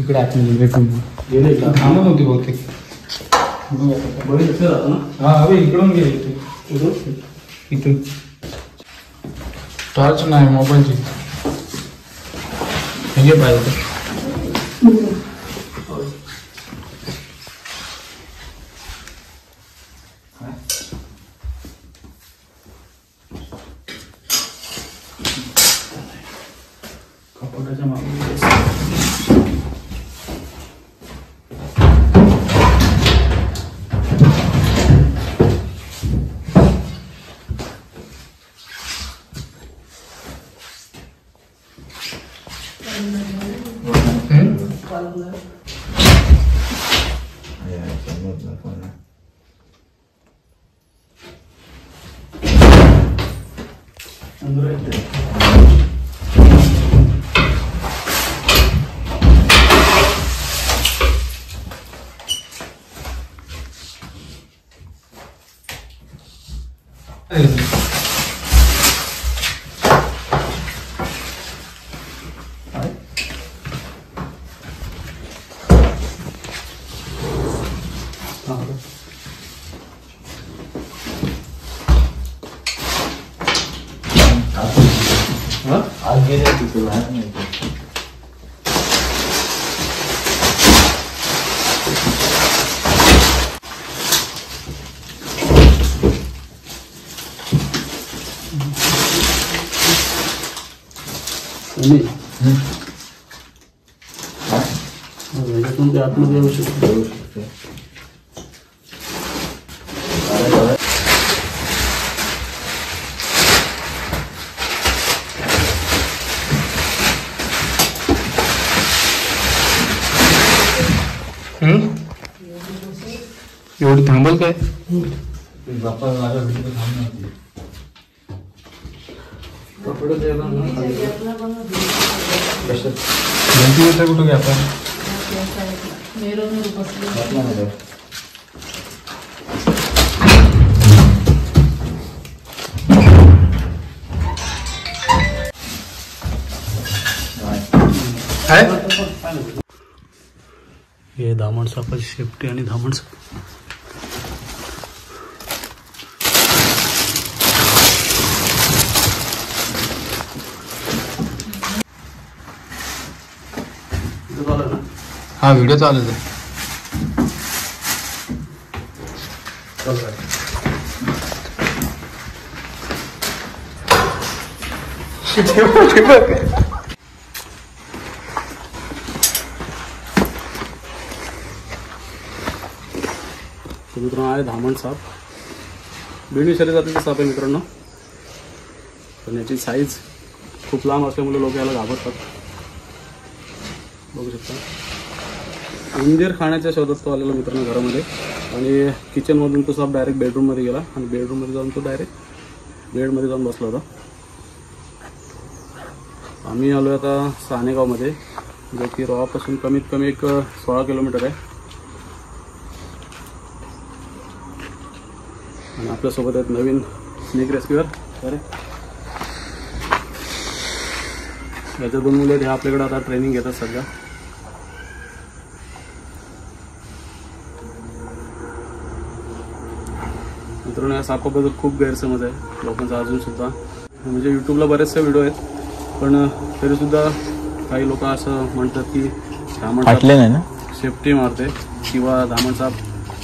इकडे आतमध्ये बेडरूम थांबत होती बहुतेक. हा हवे इकडून घे. इथून टॉर्च नाही मोबाईलची हे पाहिजे. कपड्याच्या मागे आज गेले तिथे बाहेर नाही. तुमच्या आतमध्ये येऊ शकतो. एवढी थांबल काय? कुठं घ्या आपण हे धामण सापाची शेपटी आणि धामण साप. हा व्हिडिओ चालू आहे. मित्रांनो आहे धामण साप. बिनविषारी जातीचा साप आहे मित्रांनो. पण याची साईज खूप लांब असल्यामुळे लोक याला घाबरतात. बघू शकता उंदीर खाण्याच्या शोधात तो आलेला मित्रांनो घरामध्ये. आणि किचनमधून तो साप डायरेक्ट बेडरूममध्ये गेला आणि बेडरूममध्ये जाऊन तो डायरेक्ट बेडमध्ये जाऊन बसला होता. आम्ही आलो आता सानेगावमध्ये, जो की रोहापासून कमीत कमी एक 16 किलोमीटर आहे. आणि आपल्यासोबत आहेत नवीन स्नेक रेस्क्यूअर. अरे याच्या 2 मुले आहेत. हे आपल्याकडे आता ट्रेनिंग घेतात सध्या. मित्रांनो या सापाबद्दल खूप गैरसमज आहे लोकांचा अजूनसुद्धा. म्हणजे यूट्यूबला बरेचसे व्हिडिओ आहेत, पण तरीसुद्धा काही लोक असं म्हणतात की धामण साप शेपटी मारते किंवा धामण साप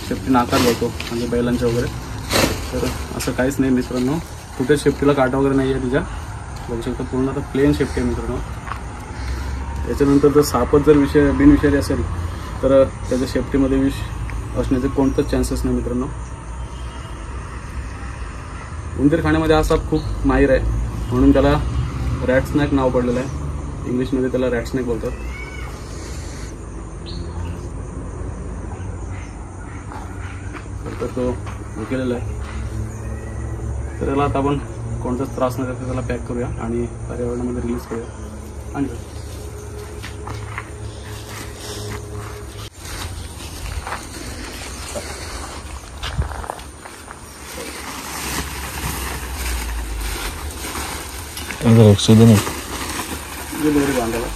शेपटी नाकात जातो म्हणजे बैलांच्या वगैरे. तर असं काहीच नाही मित्रांनो. कुठे शेपटीला काटा वगैरे नाही आहे तिच्या. बघू शकता पूर्ण आता प्लेन शेपटी आहे मित्रांनो. याच्यानंतर जर सापच जर बिनविषारी असेल तर त्याच्या शेपटीमध्ये विष असण्याचे कोणतंच चान्सेस नाही मित्रांनो. उंदीर खाण्यामध्ये हा साप खूप माहीर आहे, म्हणून त्याला रॅट स्नॅक नाव पडलेलं आहे. इंग्लिशमध्ये त्याला रॅट स्नॅक बोलतात. तर तो भुकेलेला आहे. तर त्याला आता आपण कोणताच त्रास न करता त्याला पॅक करूया आणि पर्यावरणामध्ये रिलीज करूया. आणि एक्सिडेंट दोरी बांधायला